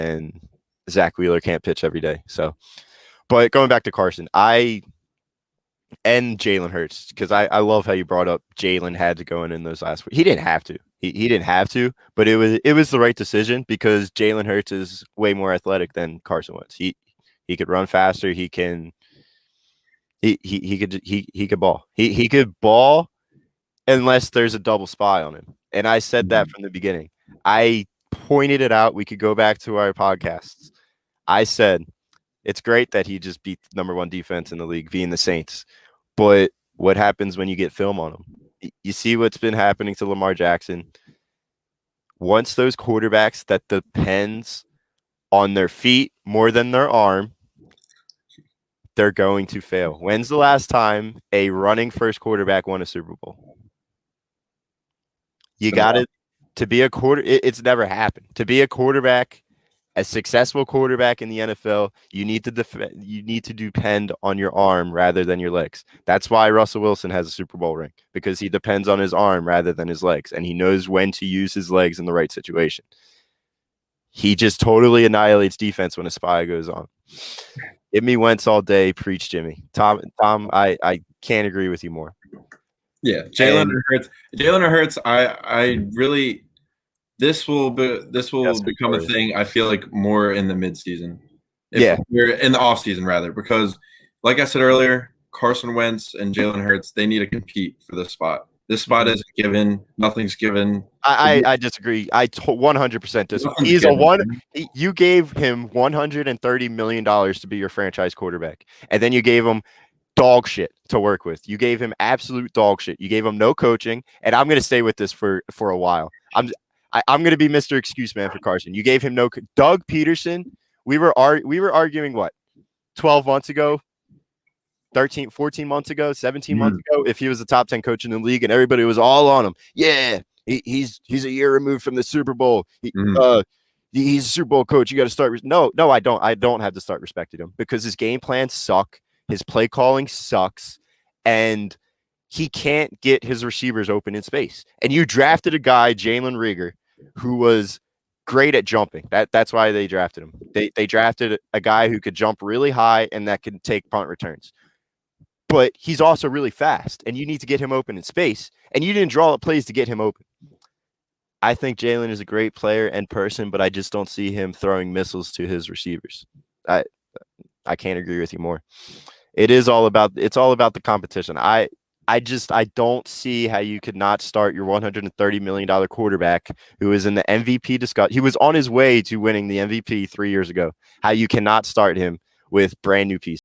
and Zach Wheeler can't pitch every day. So, but going back to Carson, and Jalen Hurts, because I love how you brought up Jalen had to go in those last weeks. He didn't have to. He didn't have to, but it was the right decision because Jalen Hurts is way more athletic than Carson Wentz. He could run faster. He could ball. He could ball unless there's a double spy on him. And I said that from the beginning. I pointed it out. We could go back to our podcasts. I said it's great that he just beat the number one defense in the league, being the Saints. But what happens when you get film on him? You see what's been happening to Lamar Jackson. Once those quarterbacks that depends on their feet more than their arm, they're going to fail. When's the last time a running first quarterback won a Super Bowl? You got it to be a it's never happened. To be a quarterback, a successful quarterback in the NFL, you need to depend on your arm rather than your legs. That's why Russell Wilson has a Super Bowl ring, because he depends on his arm rather than his legs, and he knows when to use his legs in the right situation. He just totally annihilates defense when a spy goes on. Give me Wentz all day. Preach, Jimmy. Tom, I can't agree with you more. Yeah, Jalen Hurts. I really. This will become a thing. I feel like more in the midseason. We're in the off season rather, because, like I said earlier, Carson Wentz and Jalen Hurts, they need to compete for this spot. This spot isn't given. Nothing's given. I disagree. I 100% disagree. He's you gave him $130 million to be your franchise quarterback, and then you gave him dog shit to work with. You gave him absolute dog shit. You gave him no coaching, and I'm going to stay with this for a while. I'm going to be Mr. Excuse Man for Carson. You gave him no Doug Peterson. We were arguing what 12 months ago, 13, 14 months ago, 17 months ago, if he was the top 10 coach in the league, and everybody was all on him. Yeah, he's a year removed from the Super Bowl. He's a Super Bowl coach. You got to start. No, I don't. I don't have to start respecting him because his game plans suck. His play calling sucks, and he can't get his receivers open in space. And you drafted a guy, Jalen Reagor, who was great at jumping. That's why they drafted him. They drafted a guy who could jump really high and that can take punt returns. But he's also really fast, and you need to get him open in space, and you didn't draw up plays to get him open. I think Jalen is a great player and person, but I just don't see him throwing missiles to his receivers. I can't agree with you more. It's all about the competition. I don't see how you could not start your $130 million quarterback who is in the MVP discussion. He was on his way to winning the MVP 3 years ago. How you cannot start him with brand new pieces.